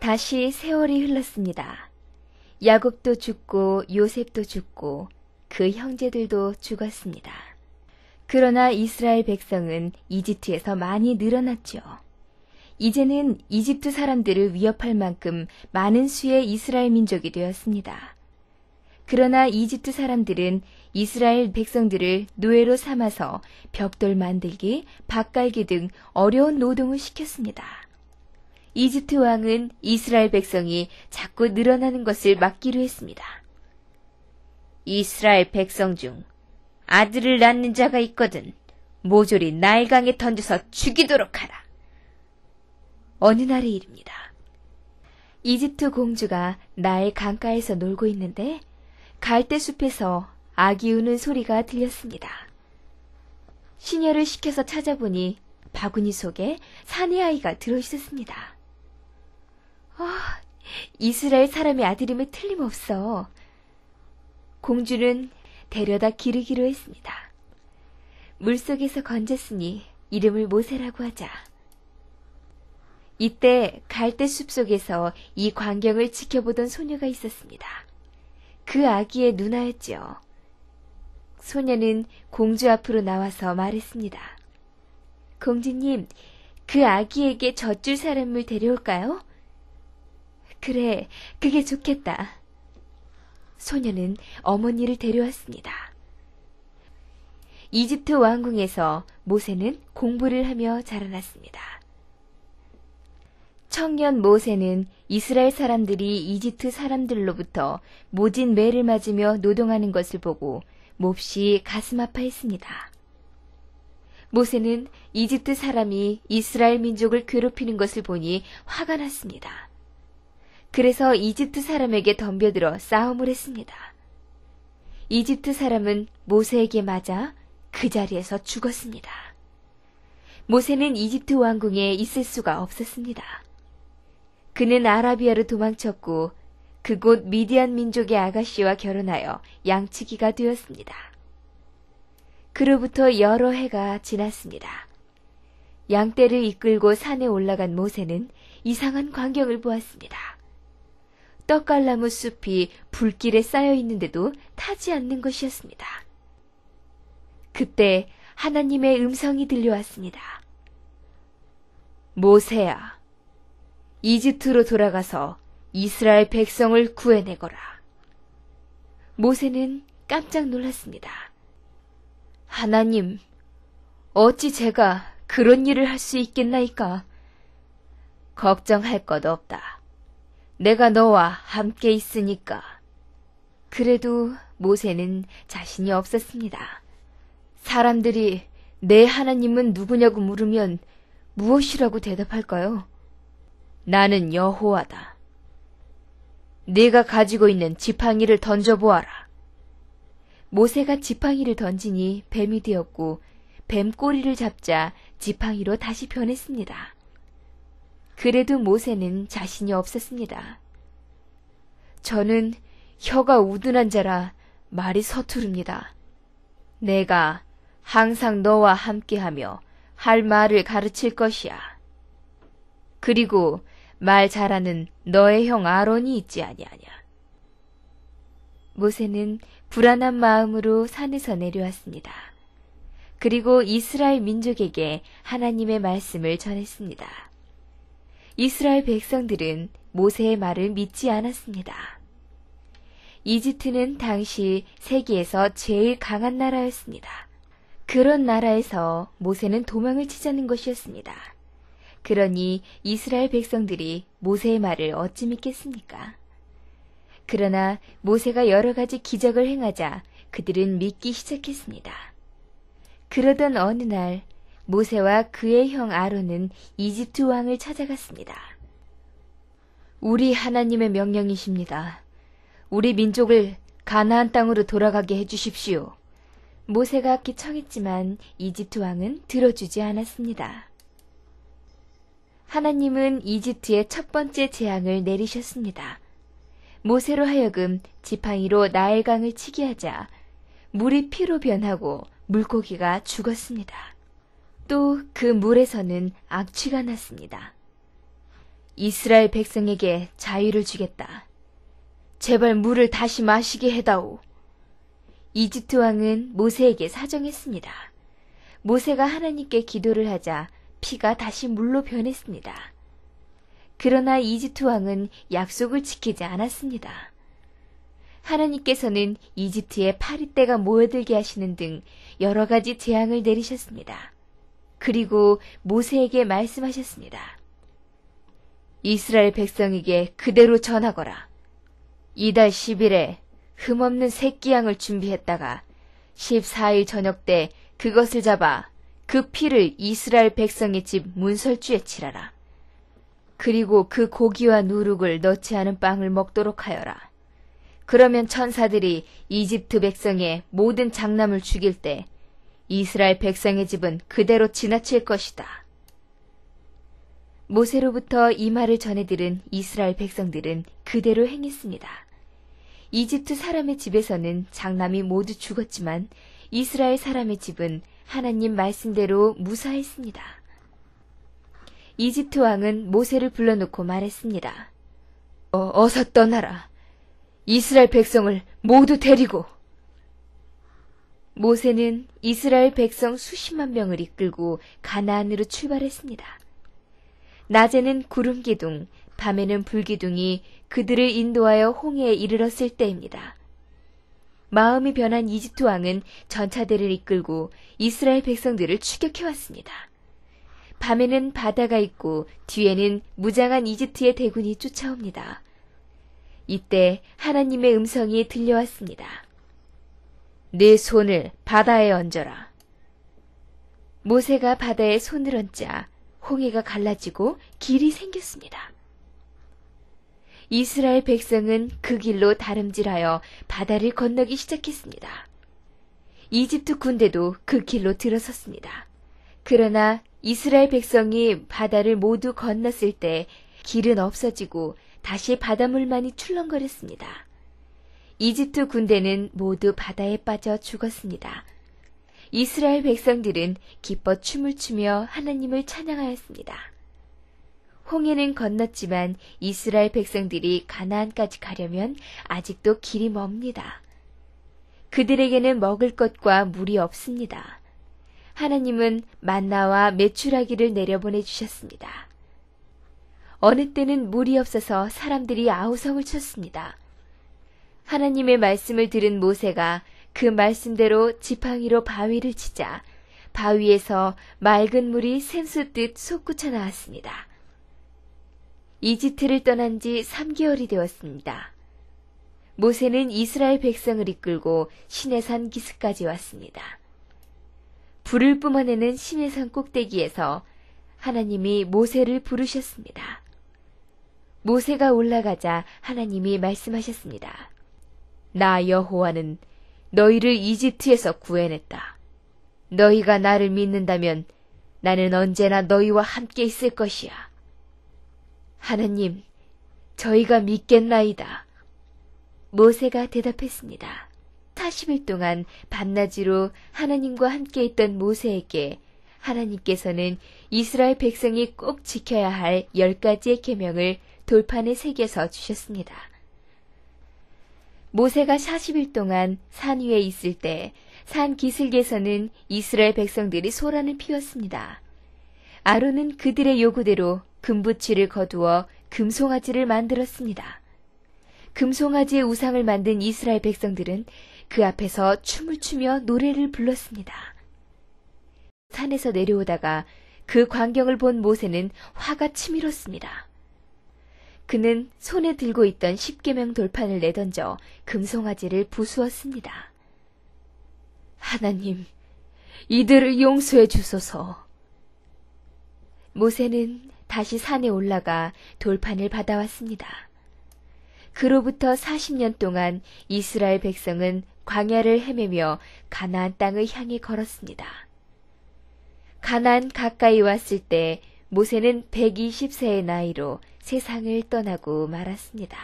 다시 세월이 흘렀습니다. 야곱도 죽고 요셉도 죽고 그 형제들도 죽었습니다. 그러나 이스라엘 백성은 이집트에서 많이 늘어났죠. 이제는 이집트 사람들을 위협할 만큼 많은 수의 이스라엘 민족이 되었습니다. 그러나 이집트 사람들은 이스라엘 백성들을 노예로 삼아서 벽돌 만들기, 밭 갈기 등 어려운 노동을 시켰습니다. 이집트 왕은 이스라엘 백성이 자꾸 늘어나는 것을 막기로 했습니다. 이스라엘 백성 중 아들을 낳는 자가 있거든 모조리 나일강에 던져서 죽이도록 하라. 어느 날의 일입니다. 이집트 공주가 나일 강가에서 놀고 있는데 갈대숲에서 아기 우는 소리가 들렸습니다. 시녀를 시켜서 찾아보니 바구니 속에 사내 아이가 들어있었습니다. 이스라엘 사람의 아들임에 틀림없어. 공주는 데려다 기르기로 했습니다. 물속에서 건졌으니 이름을 모세라고 하자. 이때 갈대숲 속에서 이 광경을 지켜보던 소녀가 있었습니다. 그 아기의 누나였죠. 소녀는 공주 앞으로 나와서 말했습니다. 공주님, 그 아기에게 젖줄 사람을 데려올까요? 그래, 그게 좋겠다. 소녀는 어머니를 데려왔습니다. 이집트 왕궁에서 모세는 공부를 하며 자라났습니다. 청년 모세는 이스라엘 사람들이 이집트 사람들로부터 모진 매를 맞으며 노동하는 것을 보고 몹시 가슴 아파했습니다. 모세는 이집트 사람이 이스라엘 민족을 괴롭히는 것을 보니 화가 났습니다. 그래서 이집트 사람에게 덤벼들어 싸움을 했습니다. 이집트 사람은 모세에게 맞아 그 자리에서 죽었습니다. 모세는 이집트 왕궁에 있을 수가 없었습니다. 그는 아라비아로 도망쳤고 그곳 미디안 민족의 아가씨와 결혼하여 양치기가 되었습니다. 그로부터 여러 해가 지났습니다. 양떼를 이끌고 산에 올라간 모세는 이상한 광경을 보았습니다. 떡갈나무 숲이 불길에 쌓여 있는데도 타지 않는 것이었습니다. 그때 하나님의 음성이 들려왔습니다. 모세야, 이집트로 돌아가서 이스라엘 백성을 구해내거라. 모세는 깜짝 놀랐습니다. 하나님, 어찌 제가 그런 일을 할 수 있겠나이까? 걱정할 것 없다. 내가 너와 함께 있으니까. 그래도 모세는 자신이 없었습니다. 사람들이 내 하나님은 누구냐고 물으면 무엇이라고 대답할까요? 나는 여호와다. 네가 가지고 있는 지팡이를 던져보아라. 모세가 지팡이를 던지니 뱀이 되었고 뱀 꼬리를 잡자 지팡이로 다시 변했습니다. 그래도 모세는 자신이 없었습니다. 저는 혀가 우둔한 자라 말이 서투릅니다. 내가 항상 너와 함께하며 할 말을 가르칠 것이야. 그리고 말 잘하는 너의 형 아론이 있지 아니하냐. 모세는 불안한 마음으로 산에서 내려왔습니다. 그리고 이스라엘 민족에게 하나님의 말씀을 전했습니다. 이스라엘 백성들은 모세의 말을 믿지 않았습니다. 이집트는 당시 세계에서 제일 강한 나라였습니다. 그런 나라에서 모세는 도망을 치자는 것이었습니다. 그러니 이스라엘 백성들이 모세의 말을 어찌 믿겠습니까? 그러나 모세가 여러 가지 기적을 행하자 그들은 믿기 시작했습니다. 그러던 어느 날 모세와 그의 형 아론은 이집트 왕을 찾아갔습니다. 우리 하나님의 명령이십니다. 우리 민족을 가나안 땅으로 돌아가게 해주십시오. 모세가 기청했지만 이집트 왕은 들어주지 않았습니다. 하나님은 이집트의 첫 번째 재앙을 내리셨습니다. 모세로 하여금 지팡이로 나일강을 치게 하자 물이 피로 변하고 물고기가 죽었습니다. 또 그 물에서는 악취가 났습니다. 이스라엘 백성에게 자유를 주겠다. 제발 물을 다시 마시게 해다오. 이집트 왕은 모세에게 사정했습니다. 모세가 하나님께 기도를 하자 피가 다시 물로 변했습니다. 그러나 이집트 왕은 약속을 지키지 않았습니다. 하나님께서는 이집트에 파리떼가 모여들게 하시는 등 여러 가지 재앙을 내리셨습니다. 그리고 모세에게 말씀하셨습니다. 이스라엘 백성에게 그대로 전하거라. 이달 10일에 흠없는 새끼양을 준비했다가 14일 저녁 때 그것을 잡아 그 피를 이스라엘 백성의 집 문설주에 칠하라. 그리고 그 고기와 누룩을 넣지 않은 빵을 먹도록 하여라. 그러면 천사들이 이집트 백성의 모든 장남을 죽일 때 이스라엘 백성의 집은 그대로 지나칠 것이다. 모세로부터 이 말을 전해 들은 이스라엘 백성들은 그대로 행했습니다. 이집트 사람의 집에서는 장남이 모두 죽었지만 이스라엘 사람의 집은 하나님 말씀대로 무사했습니다. 이집트 왕은 모세를 불러놓고 말했습니다. 어서 떠나라. 이스라엘 백성을 모두 데리고. 모세는 이스라엘 백성 수십만 명을 이끌고 가나안으로 출발했습니다. 낮에는 구름기둥, 밤에는 불기둥이 그들을 인도하여 홍해에 이르렀을 때입니다. 마음이 변한 이집트 왕은 전차대를 이끌고 이스라엘 백성들을 추격해왔습니다. 밤에는 바다가 있고 뒤에는 무장한 이집트의 대군이 쫓아옵니다. 이때 하나님의 음성이 들려왔습니다. 네 손을 바다에 얹어라. 모세가 바다에 손을 얹자 홍해가 갈라지고 길이 생겼습니다. 이스라엘 백성은 그 길로 다름질하여 바다를 건너기 시작했습니다. 이집트 군대도 그 길로 들어섰습니다. 그러나 이스라엘 백성이 바다를 모두 건넜을 때 길은 없어지고 다시 바닷물만이 출렁거렸습니다. 이집트 군대는 모두 바다에 빠져 죽었습니다. 이스라엘 백성들은 기뻐 춤을 추며 하나님을 찬양하였습니다. 홍해는 건넜지만 이스라엘 백성들이 가나안까지 가려면 아직도 길이 멉니다. 그들에게는 먹을 것과 물이 없습니다. 하나님은 만나와 메추라기를 내려보내 주셨습니다. 어느 때는 물이 없어서 사람들이 아우성을 쳤습니다. 하나님의 말씀을 들은 모세가 그 말씀대로 지팡이로 바위를 치자 바위에서 맑은 물이 샘솟듯 솟구쳐 나왔습니다. 이집트를 떠난 지 3개월이 되었습니다. 모세는 이스라엘 백성을 이끌고 시내산 기슭까지 왔습니다. 불을 뿜어내는 시내산 꼭대기에서 하나님이 모세를 부르셨습니다. 모세가 올라가자 하나님이 말씀하셨습니다. 나 여호와는 너희를 이집트에서 구해냈다. 너희가 나를 믿는다면 나는 언제나 너희와 함께 있을 것이야. 하나님, 저희가 믿겠나이다. 모세가 대답했습니다. 40일 동안 밤낮으로 하나님과 함께 있던 모세에게 하나님께서는 이스라엘 백성이 꼭 지켜야 할 10가지의 계명을 돌판에 새겨서 주셨습니다. 모세가 40일 동안 산 위에 있을 때 산 기슭에서는 이스라엘 백성들이 소란을 피웠습니다. 아론은 그들의 요구대로 금부치를 거두어 금송아지를 만들었습니다. 금송아지의 우상을 만든 이스라엘 백성들은 그 앞에서 춤을 추며 노래를 불렀습니다. 산에서 내려오다가 그 광경을 본 모세는 화가 치밀었습니다. 그는 손에 들고 있던 십계명 돌판을 내던져 금송아지를 부수었습니다. 하나님, 이들을 용서해 주소서. 모세는 다시 산에 올라가 돌판을 받아왔습니다. 그로부터 40년 동안 이스라엘 백성은 광야를 헤매며 가나안 땅을 향해 걸었습니다. 가나안 가까이 왔을 때 모세는 120세의 나이로 세상을 떠나고 말았습니다.